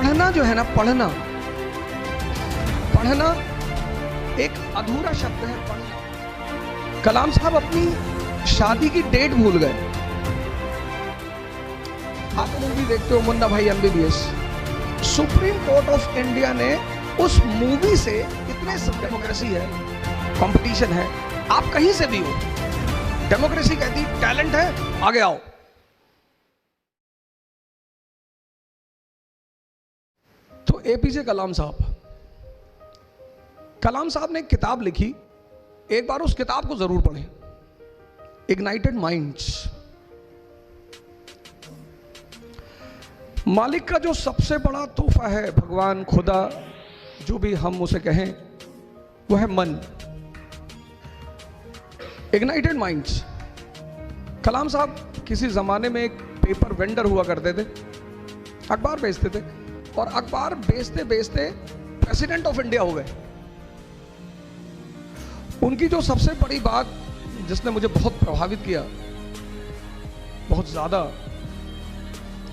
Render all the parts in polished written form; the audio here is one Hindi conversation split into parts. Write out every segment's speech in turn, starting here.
पढ़ना जो है ना, पढ़ना पढ़ना एक अधूरा शब्द है। पढ़ना। कलाम साहब अपनी शादी की डेट भूल गए। आप मूवी देखते हो मुन्ना भाई MBBS। Supreme court of India ने उस मूवी से इतने सब डेमोक्रेसी है, कंपटीशन है, आप कहीं से भी हो, डेमोक्रेसी कहती टैलेंट है, आगे आओ। तो APJ कलाम साहब ने एक किताब लिखी, एक बार उस किताब को जरूर पढ़ें, इग्नाइटेड माइंड्स। मालिक का जो सबसे बड़ा तोहफा है, भगवान, खुदा, जो भी हम उसे कहें, वो है मन। Ignited minds. कलाम साहब किसी जमाने में एक पेपर वेंडर हुआ करते थे, अखबार बेचते थे, और अखबार बेचते बेचते प्रेसिडेंट ऑफ इंडिया हो गए। उनकी जो सबसे बड़ी बात जिसने मुझे बहुत प्रभावित किया, बहुत ज्यादा,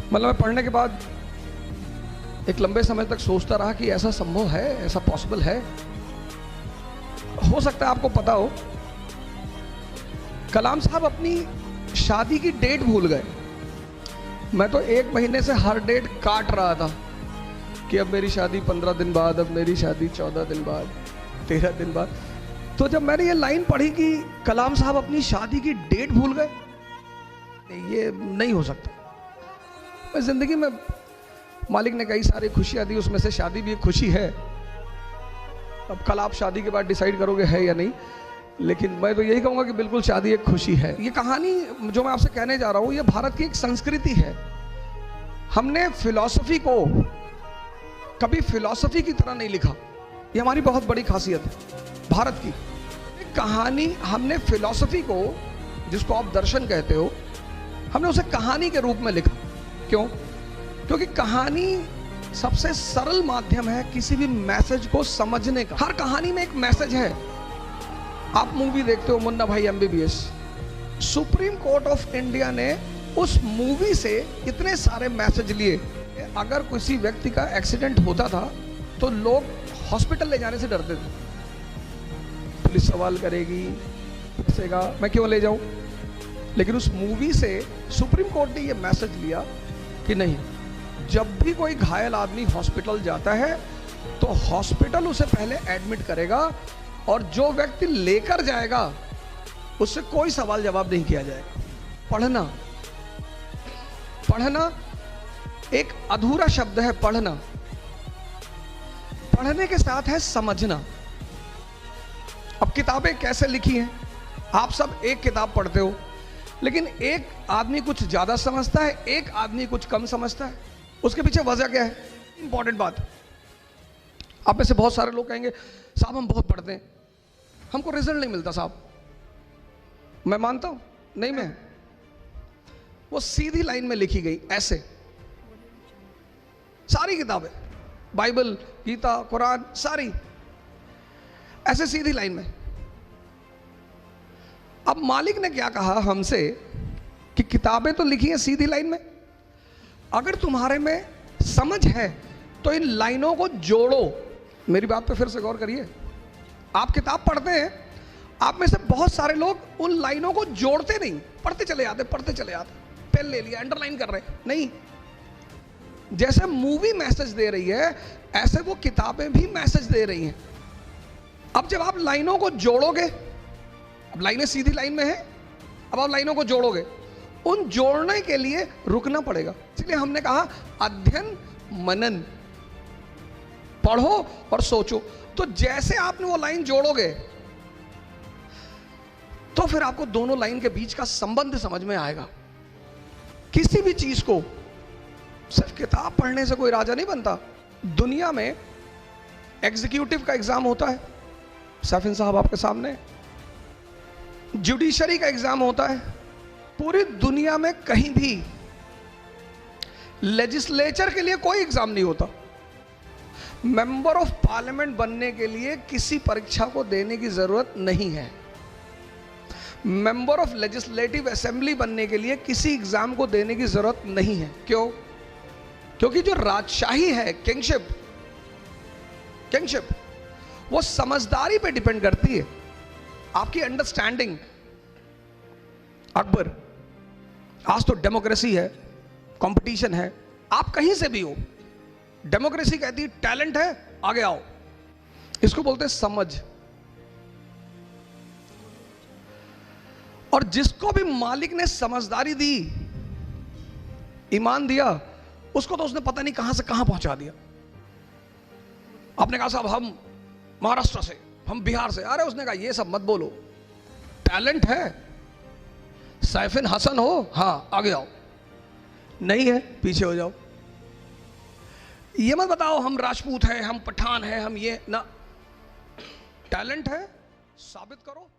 मतलब मैं पढ़ने के बाद एक लंबे समय तक सोचता रहा कि ऐसा संभव है, ऐसा पॉसिबल है, हो सकता है आपको पता हो। कलाम साहब अपनी शादी की डेट भूल गए। मैं तो 1 महीने से हर डेट काट रहा था कि अब मेरी शादी 15 दिन बाद, अब मेरी शादी 14 दिन बाद, 13 दिन बाद। तो जब मैंने ये लाइन पढ़ी कि कलाम साहब अपनी शादी की डेट भूल गए, ये नहीं हो सकता। मैं जिंदगी में मालिक ने कई सारी खुशियां दी, उसमें से शादी भी एक खुशी है। अब कल आप शादी के बाद डिसाइड करोगे है या नहीं, लेकिन मैं तो यही कहूंगा कि बिल्कुल शादी एक खुशी है। ये कहानी जो मैं आपसे कहने जा रहा हूं, ये भारत की एक संस्कृति है। हमने फिलॉसफी को कभी फिलॉसफी की तरह नहीं लिखा, ये हमारी बहुत बड़ी खासियत है भारत की। कहानी हमने फिलॉसफी को, जिसको आप दर्शन कहते हो, हमने उसे कहानी के रूप में लिखा। क्यों? क्योंकि कहानी सबसे सरल माध्यम है किसी भी मैसेज को समझने का। हर कहानी में एक मैसेज है। आप मूवी देखते हो मुन्ना भाई MBBS। Supreme court of India ने उस मूवी से इतने सारे मैसेज लिए। अगर किसी व्यक्ति का एक्सीडेंट होता था तो लोग हॉस्पिटल ले जाने से डरते थे, पुलिस सवाल करेगी, पूछेगा मैं क्यों ले जाऊं। लेकिन उस मूवी से सुप्रीम कोर्ट ने यह मैसेज लिया कि नहीं, जब भी कोई घायल आदमी हॉस्पिटल जाता है तो हॉस्पिटल उसे पहले एडमिट करेगा, और जो व्यक्ति लेकर जाएगा उससे कोई सवाल जवाब नहीं किया जाएगा। पढ़ना। पढ़ना एक अधूरा शब्द है। पढ़ना। पढ़ने के साथ है समझना। अब किताबें कैसे लिखी हैं, आप सब एक किताब पढ़ते हो, लेकिन एक आदमी कुछ ज्यादा समझता है, एक आदमी कुछ कम समझता है। उसके पीछे वजह क्या है? इंपॉर्टेंट बात। आप में से बहुत सारे लोग कहेंगे साहब हम बहुत पढ़ते हैं, हमको रिजल्ट नहीं मिलता साहब। मैं मानता हूं, नहीं, मैं वो सीधी लाइन में लिखी गई ऐसे, सारी किताबें, बाइबल, गीता, कुरान, सारी ऐसे सीधी लाइन में। अब मालिक ने क्या कहा हमसे कि किताबें तो लिखी हैं सीधी लाइन में, अगर तुम्हारे में समझ है तो इन लाइनों को जोड़ो। मेरी बात पे फिर से गौर करिए। आप किताब पढ़ते हैं, आप में से बहुत सारे लोग उन लाइनों को जोड़ते नहीं, पढ़ते चले आते, पेन ले लिया, अंडरलाइन कर रहे नहीं। जैसे मूवी मैसेज दे रही है, ऐसे वो किताबें भी मैसेज दे रही हैं। अब जब आप लाइनों को जोड़ोगे, अब लाइनें सीधी लाइन में है, अब आप लाइनों को जोड़ोगे, उन जोड़ने के लिए रुकना पड़ेगा। इसलिए हमने कहा अध्ययन मनन, पढ़ो और सोचो। तो जैसे आपने वो लाइन जोड़ोगे तो फिर आपको दोनों लाइन के बीच का संबंध समझ में आएगा। किसी भी चीज को सिर्फ किताब पढ़ने से कोई राजा नहीं बनता। दुनिया में एग्जीक्यूटिव का एग्जाम होता है, सैफिन साहब आपके सामने, जुडिशरी का एग्जाम होता है। पूरी दुनिया में कहीं भी लेजिस्लेचर के लिए कोई एग्जाम नहीं होता। मेंबर ऑफ पार्लियामेंट बनने के लिए किसी परीक्षा को देने की जरूरत नहीं है। मेंबर ऑफ लेजिस्लेटिव असेंबली बनने के लिए किसी एग्जाम को देने की जरूरत नहीं है। क्यों? क्योंकि जो राजशाही है, किंगशिप, वो समझदारी पे डिपेंड करती है, आपकी अंडरस्टैंडिंग। अकबर, आज तो डेमोक्रेसी है, कंपटीशन है, आप कहीं से भी हो, डेमोक्रेसी कहती है टैलेंट है आगे आओ। इसको बोलते हैं समझ। और जिसको भी मालिक ने समझदारी दी, ईमान दिया, उसको तो उसने पता नहीं कहां से कहां पहुंचा दिया। आपने कहा साहब हम महाराष्ट्र से, हम बिहार से, अरे उसने कहा ये सब मत बोलो, टैलेंट है, सैफिन हसन हो, हां आगे आओ, नहीं है पीछे हो जाओ। ये मत बताओ हम राजपूत हैं, हम पठान हैं, हम ये ना, टैलेंट है साबित करो।